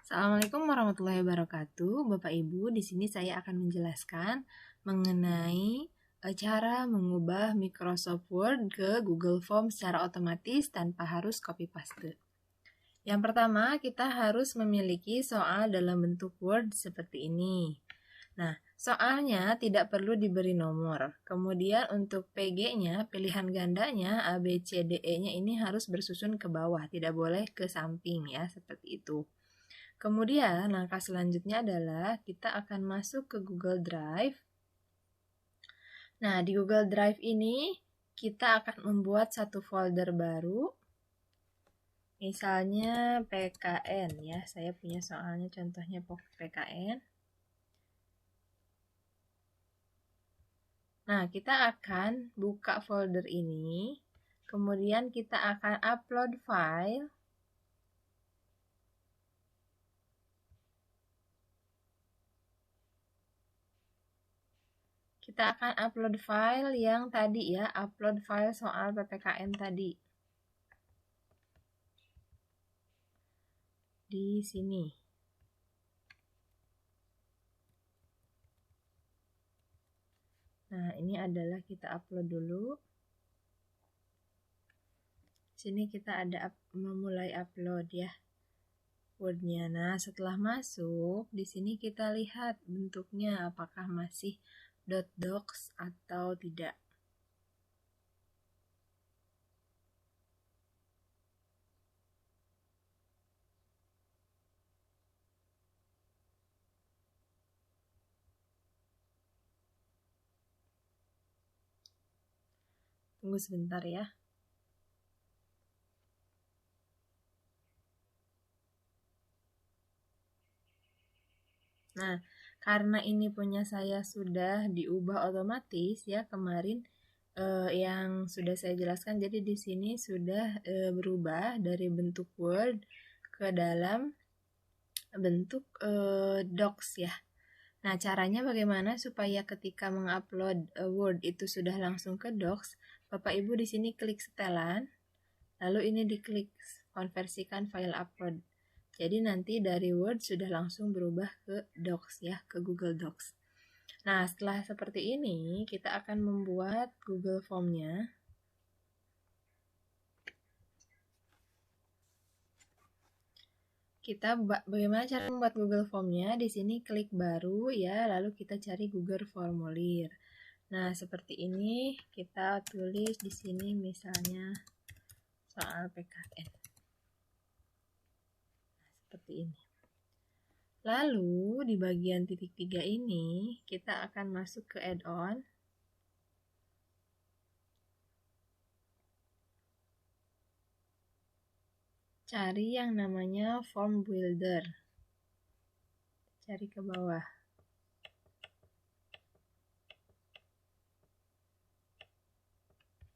Assalamualaikum warahmatullahi wabarakatuh. Bapak Ibu, di sini saya akan menjelaskan mengenai cara mengubah Microsoft Word ke Google Form secara otomatis tanpa harus copy paste. Yang pertama, kita harus memiliki soal dalam bentuk Word seperti ini. Nah, soalnya tidak perlu diberi nomor. Kemudian untuk PG-nya, pilihan gandanya A, B, C, D, E-nya ini harus bersusun ke bawah, tidak boleh ke samping ya, seperti itu. Kemudian langkah selanjutnya adalah kita akan masuk ke Google Drive. Nah, di Google Drive ini kita akan membuat satu folder baru. Misalnya PKN ya, saya punya soalnya contohnya PKN. Nah, kita akan buka folder ini. Kemudian kita akan upload file. Kita akan upload file yang tadi ya, upload file soal PPKN tadi. Di sini. Nah, ini adalah kita upload dulu. Sini kita ada memulai upload ya Word-nya. Nah, setelah masuk, di sini kita lihat bentuknya apakah masih .docs atau tidak. Tunggu sebentar ya. Nah, karena ini punya saya sudah diubah otomatis ya kemarin yang sudah saya jelaskan. Jadi di sini sudah berubah dari bentuk Word ke dalam bentuk docs ya. Nah, caranya bagaimana supaya ketika mengupload Word itu sudah langsung ke Docs? Bapak Ibu di sini klik setelan, lalu ini diklik konversikan file upload. Jadi nanti dari Word sudah langsung berubah ke Docs ya, ke Google Docs. Nah, setelah seperti ini, kita akan membuat Google Form-nya. Kita bagaimana cara membuat Google Form-nya? Di sini klik baru ya, lalu kita cari Google Formulir. Nah, seperti ini kita tulis di sini misalnya soal PKN. Nah, seperti ini. Lalu di bagian titik 3 ini kita akan masuk ke add-on. Cari yang namanya Form Builder. Cari ke bawah.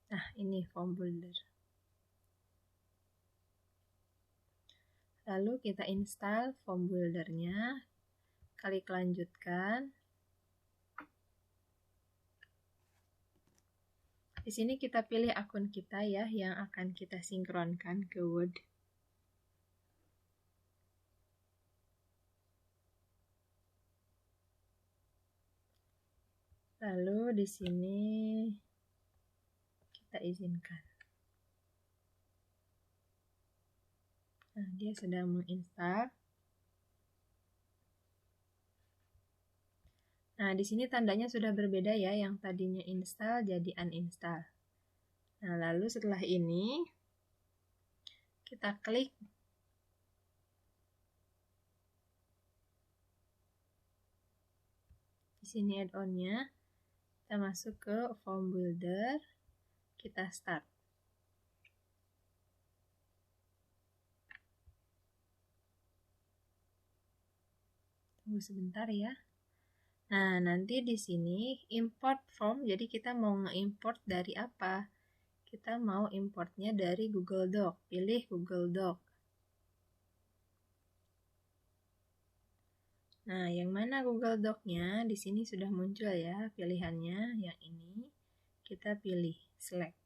Nah, ini Form Builder. Lalu kita install Form Builder-nya. Klik lanjutkan. Di sini kita pilih akun kita ya yang akan kita sinkronkan ke Word. Lalu di sini kita izinkan. Nah, dia sedang menginstal. Nah, di sini tandanya sudah berbeda ya, yang tadinya install jadi uninstall. Nah, lalu setelah ini kita klik di sini add-on-nya. Kita masuk ke Form Builder, kita start. Tunggu sebentar ya. Nah, nanti di sini import form, jadi kita mau nge-import dari apa? Kita mau importnya dari Google Doc. Pilih Google Doc. Nah, yang mana Google Doc-nya? Di sini sudah muncul ya pilihannya. Yang ini kita pilih select.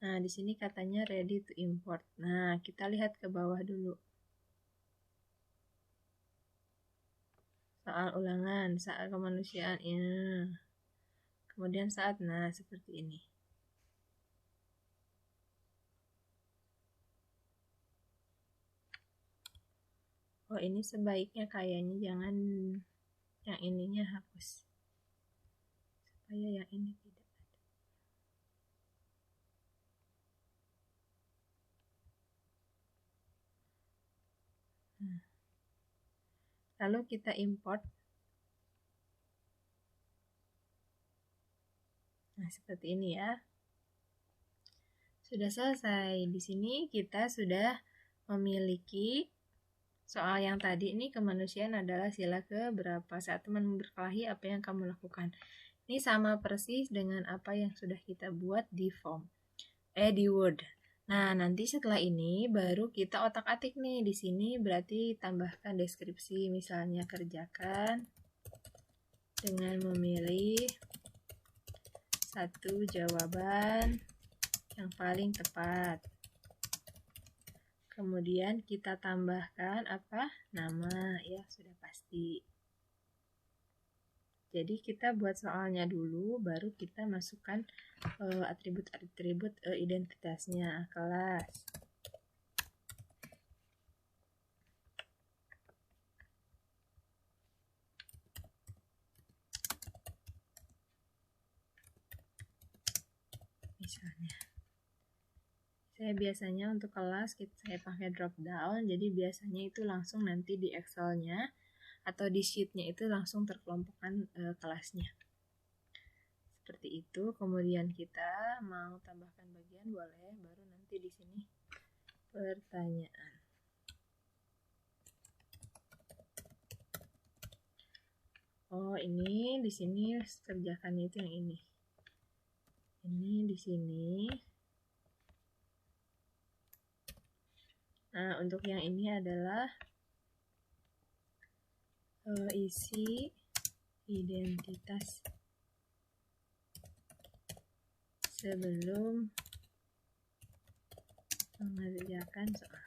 Nah, di sini katanya ready to import. Nah, kita lihat ke bawah dulu. Soal ulangan, saat kemanusiaan, ya. Kemudian saat, nah seperti ini. Oh, ini sebaiknya kayaknya jangan yang ininya hapus. Supaya yang ini tidak ada. Nah. Lalu kita import. Nah, seperti ini ya. Sudah selesai. Di sini kita sudah memiliki soal yang tadi. Ini kemanusiaan adalah sila keberapa. Saat teman berkelahi, apa yang kamu lakukan? Ini sama persis dengan apa yang sudah kita buat di form. Di Word. Nah, nanti setelah ini baru kita otak-atik nih. Di sini berarti tambahkan deskripsi. Misalnya kerjakan dengan memilih satu jawaban yang paling tepat. Kemudian kita tambahkan apa? Nama, ya sudah pasti. Jadi kita buat soalnya dulu, baru kita masukkan atribut-atribut identitasnya, kelas. Misalnya. Saya biasanya untuk kelas saya pakai drop down, jadi biasanya itu langsung nanti di Excel-nya atau di sheet-nya itu langsung terkelompokkan kelasnya. Seperti itu. Kemudian kita mau tambahkan bagian boleh, baru nanti di sini pertanyaan. Oh, ini di sini kerjakan itu yang ini. Ini di sini. Nah, untuk yang ini adalah isi identitas sebelum mengerjakan soal.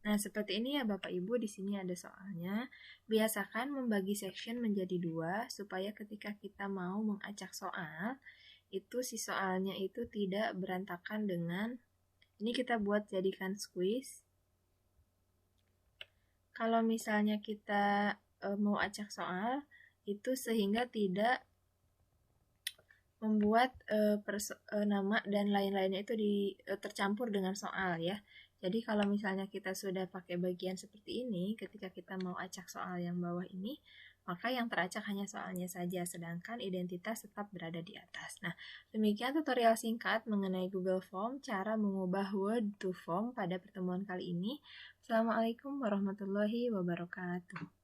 Nah, seperti ini ya Bapak Ibu, di sini ada soalnya. Biasakan membagi section menjadi 2 supaya ketika kita mau mengacak soal, itu si soalnya itu tidak berantakan dengan ini kita buat jadikan squeeze. Kalau misalnya kita mau acak soal, itu sehingga tidak membuat nama dan lain-lainnya itu tercampur dengan soal ya. Jadi kalau misalnya kita sudah pakai bagian seperti ini, ketika kita mau acak soal yang bawah ini, maka yang teracak hanya soalnya saja, sedangkan identitas tetap berada di atas. Nah, demikian tutorial singkat mengenai Google Form, cara mengubah Word to Form pada pertemuan kali ini. Assalamualaikum warahmatullahi wabarakatuh.